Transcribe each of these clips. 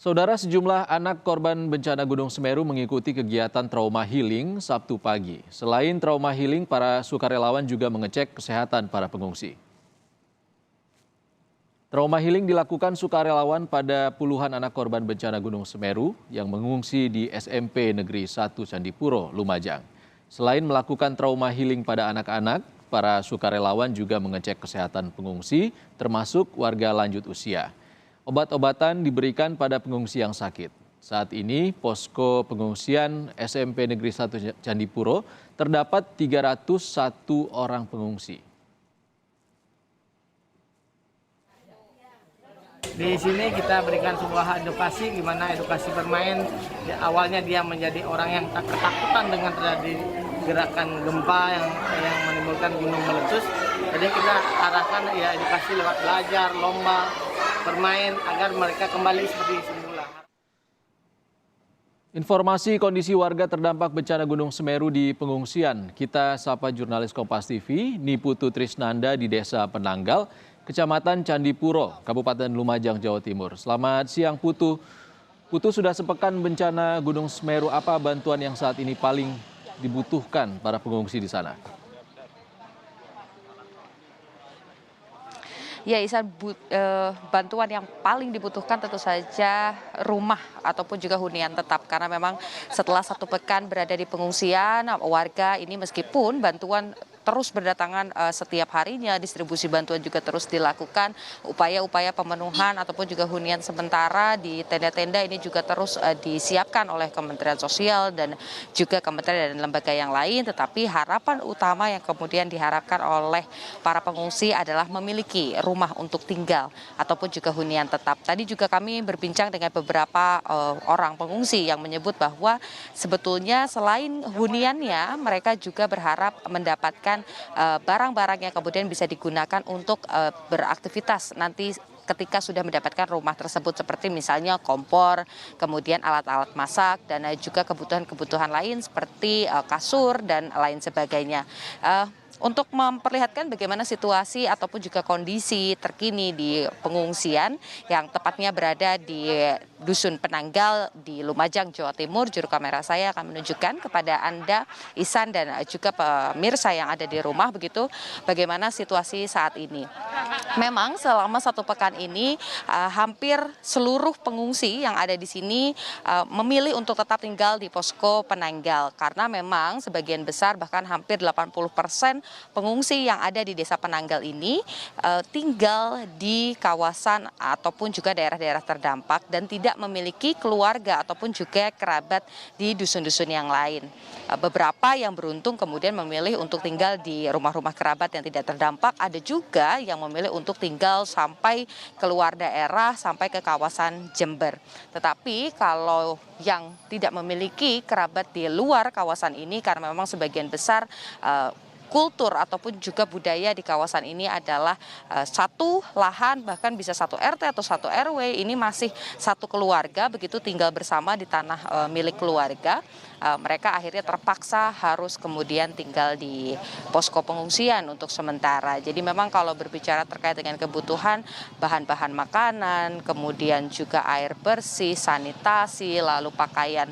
Saudara, sejumlah anak korban bencana Gunung Semeru mengikuti kegiatan trauma healing Sabtu pagi. Selain trauma healing, para sukarelawan juga mengecek kesehatan para pengungsi. Trauma healing dilakukan sukarelawan pada puluhan anak korban bencana Gunung Semeru yang mengungsi di SMP Negeri 1 Candipuro, Lumajang. Selain melakukan trauma healing pada anak-anak, para sukarelawan juga mengecek kesehatan pengungsi, termasuk warga lanjut usia. Obat-obatan diberikan pada pengungsi yang sakit. Saat ini, posko pengungsian SMP Negeri 1 Candipuro terdapat 301 orang pengungsi. Di sini kita berikan sebuah edukasi, gimana edukasi bermain. Awalnya dia menjadi orang yang tak ketakutan dengan terjadi gerakan gempa yang menimbulkan gunung meletus. Jadi kita arahkan ya edukasi lewat belajar, lomba, bermain agar mereka kembali seperti semula. Informasi kondisi warga terdampak bencana Gunung Semeru di pengungsian. Kita sapa jurnalis Kompas TV, Niputu Trisnanda di Desa Penanggal, Kecamatan Candipuro, Kabupaten Lumajang, Jawa Timur. Selamat siang Putu. Putu, sudah sepekan bencana Gunung Semeru, apa bantuan yang saat ini paling dibutuhkan para pengungsi di sana? Ya, Isan, bantuan yang paling dibutuhkan tentu saja rumah ataupun juga hunian tetap. Karena memang setelah satu pekan berada di pengungsian, warga ini meskipun bantuan terus berdatangan setiap harinya, distribusi bantuan juga terus dilakukan, upaya-upaya pemenuhan ataupun juga hunian sementara di tenda-tenda ini juga terus disiapkan oleh Kementerian Sosial dan juga kementerian dan lembaga yang lain. Tetapi harapan utama yang kemudian diharapkan oleh para pengungsi adalah memiliki rumah untuk tinggal ataupun juga hunian tetap. Tadi juga kami berbincang dengan beberapa orang pengungsi yang menyebut bahwa sebetulnya selain huniannya, mereka juga berharap mendapatkan barang-barang yang kemudian bisa digunakan untuk beraktivitas nanti ketika sudah mendapatkan rumah tersebut, seperti misalnya kompor, kemudian alat-alat masak, dan juga kebutuhan-kebutuhan lain seperti kasur dan lain sebagainya. Untuk memperlihatkan bagaimana situasi ataupun juga kondisi terkini di pengungsian yang tepatnya berada di Dusun Penanggal di Lumajang, Jawa Timur, juru kamera saya akan menunjukkan kepada Anda, Isan, dan juga pemirsa yang ada di rumah, begitu bagaimana situasi saat ini. Memang selama satu pekan ini hampir seluruh pengungsi yang ada di sini memilih untuk tetap tinggal di posko Penanggal karena memang sebagian besar bahkan hampir 80% pengungsi yang ada di Desa Penanggal ini tinggal di kawasan ataupun juga daerah-daerah terdampak dan tidak memiliki keluarga ataupun juga kerabat di dusun-dusun yang lain. Beberapa yang beruntung kemudian memilih untuk tinggal di rumah-rumah kerabat yang tidak terdampak, ada juga yang memilih untuk tinggal sampai keluar daerah, sampai ke kawasan Jember. Tetapi kalau yang tidak memiliki kerabat di luar kawasan ini, karena memang sebagian besar kultur ataupun juga budaya di kawasan ini adalah satu lahan, bahkan bisa satu RT atau satu RW, ini masih satu keluarga begitu tinggal bersama di tanah milik keluarga. Mereka akhirnya terpaksa harus kemudian tinggal di posko pengungsian untuk sementara. Jadi memang kalau berbicara terkait dengan kebutuhan bahan-bahan makanan, kemudian juga air bersih, sanitasi, lalu pakaian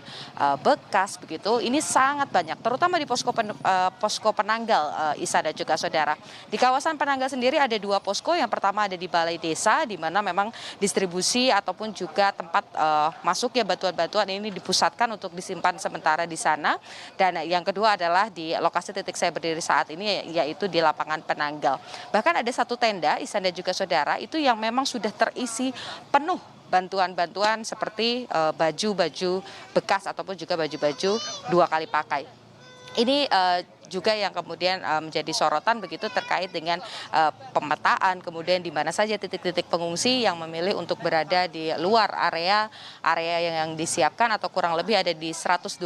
bekas begitu, ini sangat banyak, terutama di posko Penanggal, Isa dan juga saudara. Di kawasan Penanggal sendiri ada dua posko. Yang pertama ada di Balai Desa, di mana memang distribusi ataupun juga tempat masuknya bantuan-bantuan ini dipusatkan untuk disimpan sementara di sana. Dan yang kedua adalah di lokasi titik saya berdiri saat ini, yaitu di lapangan Penanggal. Bahkan ada satu tenda, Isan dan juga saudara, itu yang memang sudah terisi penuh bantuan-bantuan seperti baju-baju bekas ataupun juga baju-baju 2 kali pakai. Ini juga yang kemudian menjadi sorotan begitu terkait dengan pemetaan, kemudian di mana saja titik-titik pengungsi yang memilih untuk berada di luar area yang disiapkan, atau kurang lebih ada di 123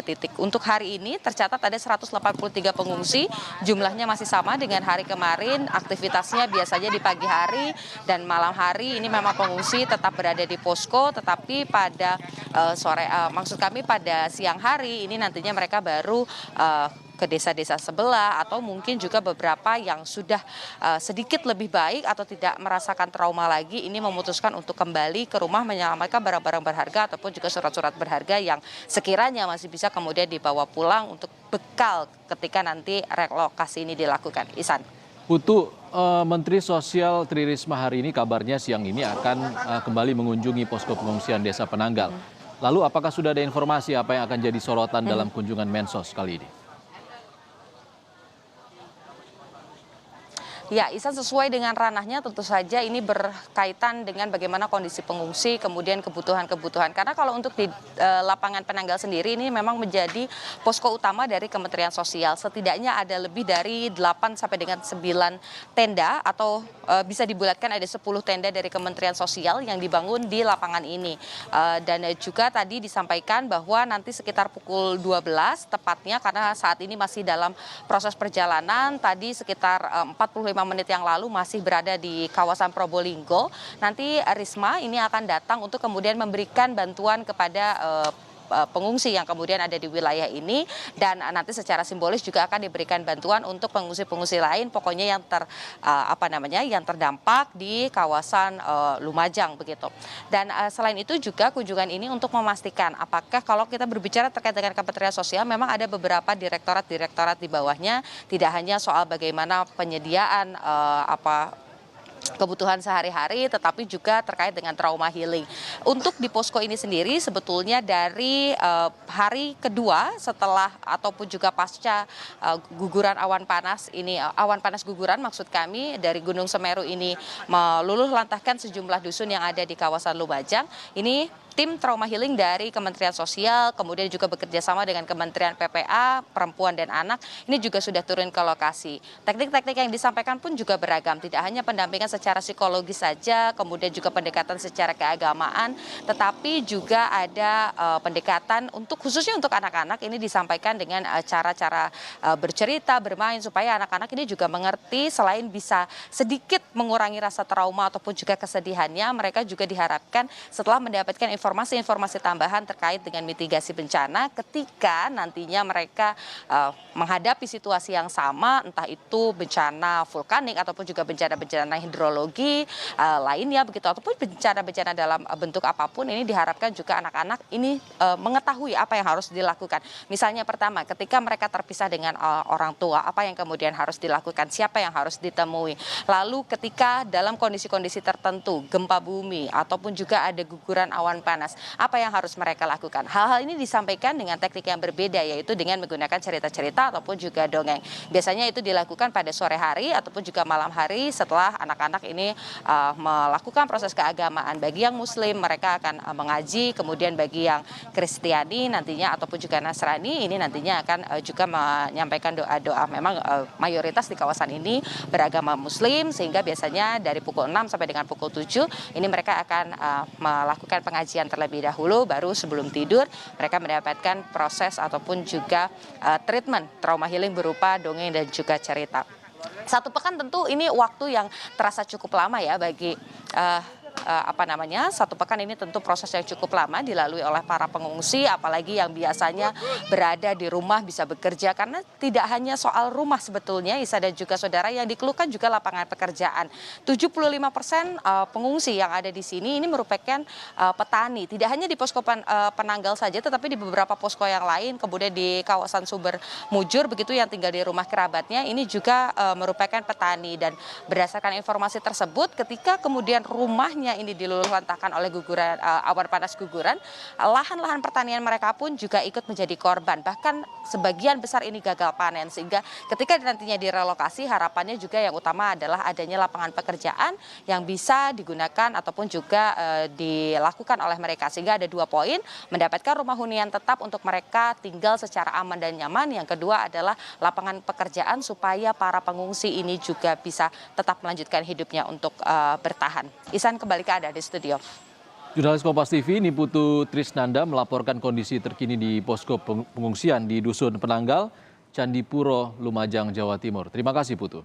titik. Untuk hari ini tercatat ada 183 pengungsi, jumlahnya masih sama dengan hari kemarin. Aktivitasnya biasanya di pagi hari dan malam hari ini memang pengungsi tetap berada di posko, tetapi pada pada siang hari ini nantinya mereka baru ke desa-desa sebelah, atau mungkin juga beberapa yang sudah sedikit lebih baik atau tidak merasakan trauma lagi, ini memutuskan untuk kembali ke rumah menyelamatkan barang-barang berharga ataupun juga surat-surat berharga yang sekiranya masih bisa kemudian dibawa pulang untuk bekal ketika nanti relokasi ini dilakukan. Ihsan. Putu, Menteri Sosial Tri Risma hari ini kabarnya siang ini akan kembali mengunjungi posko pengungsian Desa Penanggal. Lalu apakah sudah ada informasi apa yang akan jadi sorotan dalam kunjungan Mensos kali ini? Ya, Ihsan, sesuai dengan ranahnya tentu saja ini berkaitan dengan bagaimana kondisi pengungsi, kemudian kebutuhan-kebutuhan. Karena kalau untuk di lapangan Penanggal sendiri ini memang menjadi posko utama dari Kementerian Sosial. Setidaknya ada lebih dari 8 sampai dengan 9 tenda atau bisa dibulatkan ada 10 tenda dari Kementerian Sosial yang dibangun di lapangan ini. Dan juga tadi disampaikan bahwa nanti sekitar pukul 12 tepatnya, karena saat ini masih dalam proses perjalanan, tadi sekitar 45 menit yang lalu masih berada di kawasan Probolinggo. Nanti Risma ini akan datang untuk kemudian memberikan bantuan kepada pengungsi yang kemudian ada di wilayah ini, dan nanti secara simbolis juga akan diberikan bantuan untuk pengungsi-pengungsi lain, pokoknya yang terdampak di kawasan Lumajang begitu. Dan selain itu juga kunjungan ini untuk memastikan apakah kalau kita berbicara terkait dengan Kementerian Sosial, memang ada beberapa direktorat-direktorat di bawahnya, tidak hanya soal bagaimana penyediaan kebutuhan sehari-hari, tetapi juga terkait dengan trauma healing. Untuk di posko ini sendiri sebetulnya dari hari kedua setelah ataupun juga pasca guguran awan panas ini, awan panas guguran maksud kami dari Gunung Semeru ini meluluh lantahkan sejumlah dusun yang ada di kawasan Lumajang. Ini tim trauma healing dari Kementerian Sosial, kemudian juga bekerja sama dengan Kementerian PPA, Perempuan dan Anak, ini juga sudah turun ke lokasi. Teknik-teknik yang disampaikan pun juga beragam, tidak hanya pendampingan secara psikologis saja, kemudian juga pendekatan secara keagamaan, tetapi juga ada pendekatan khususnya untuk anak-anak, ini disampaikan dengan cara-cara bercerita, bermain, supaya anak-anak ini juga mengerti, selain bisa sedikit mengurangi rasa trauma ataupun juga kesedihannya, mereka juga diharapkan setelah mendapatkan informasi-informasi tambahan terkait dengan mitigasi bencana ketika nantinya mereka menghadapi situasi yang sama, entah itu bencana vulkanik ataupun juga bencana-bencana hidrologi lainnya begitu, ataupun bencana-bencana dalam bentuk apapun, ini diharapkan juga anak-anak ini mengetahui apa yang harus dilakukan. Misalnya pertama, ketika mereka terpisah dengan orang tua, apa yang kemudian harus dilakukan, siapa yang harus ditemui. Lalu ketika dalam kondisi-kondisi tertentu, gempa bumi ataupun juga ada guguran awan panas, apa yang harus mereka lakukan. Hal-hal ini disampaikan dengan teknik yang berbeda, yaitu dengan menggunakan cerita-cerita ataupun juga dongeng. Biasanya itu dilakukan pada sore hari ataupun juga malam hari setelah anak-anak ini melakukan proses keagamaan. Bagi yang Muslim mereka akan mengaji, kemudian bagi yang Kristiani nantinya ataupun juga Nasrani ini nantinya akan juga menyampaikan doa-doa. Memang mayoritas di kawasan ini beragama Muslim, sehingga biasanya dari pukul 6 sampai dengan pukul 7 ini mereka akan melakukan pengajian terlebih dahulu, baru sebelum tidur mereka mendapatkan proses ataupun juga treatment trauma healing berupa dongeng dan juga cerita. 1 pekan tentu ini waktu yang terasa cukup lama ya bagi 1 pekan ini tentu proses yang cukup lama dilalui oleh para pengungsi, apalagi yang biasanya berada di rumah bisa bekerja, karena tidak hanya soal rumah sebetulnya, Isa dan juga saudara, yang dikeluhkan juga lapangan pekerjaan. 75% pengungsi yang ada di sini ini merupakan petani, tidak hanya di posko Penanggal saja, tetapi di beberapa posko yang lain, kemudian di kawasan Sumber Mujur begitu yang tinggal di rumah kerabatnya, ini juga merupakan petani. Dan berdasarkan informasi tersebut, ketika kemudian rumahnya ini diluluh lantahkan oleh guguran awan panas guguran, lahan-lahan pertanian mereka pun juga ikut menjadi korban. Bahkan sebagian besar ini gagal panen, sehingga ketika nantinya direlokasi, harapannya juga yang utama adalah adanya lapangan pekerjaan yang bisa digunakan ataupun juga dilakukan oleh mereka. Sehingga ada 2 poin, mendapatkan rumah hunian tetap untuk mereka tinggal secara aman dan nyaman. Yang kedua adalah lapangan pekerjaan supaya para pengungsi ini juga bisa tetap melanjutkan hidupnya untuk bertahan. Ihsan, kembali ke Anda di studio. Jurnalis Kompas TV Niputu Trisnanda melaporkan kondisi terkini di posko pengungsian di Dusun Penanggal, Candipuro, Lumajang, Jawa Timur. Terima kasih, Putu.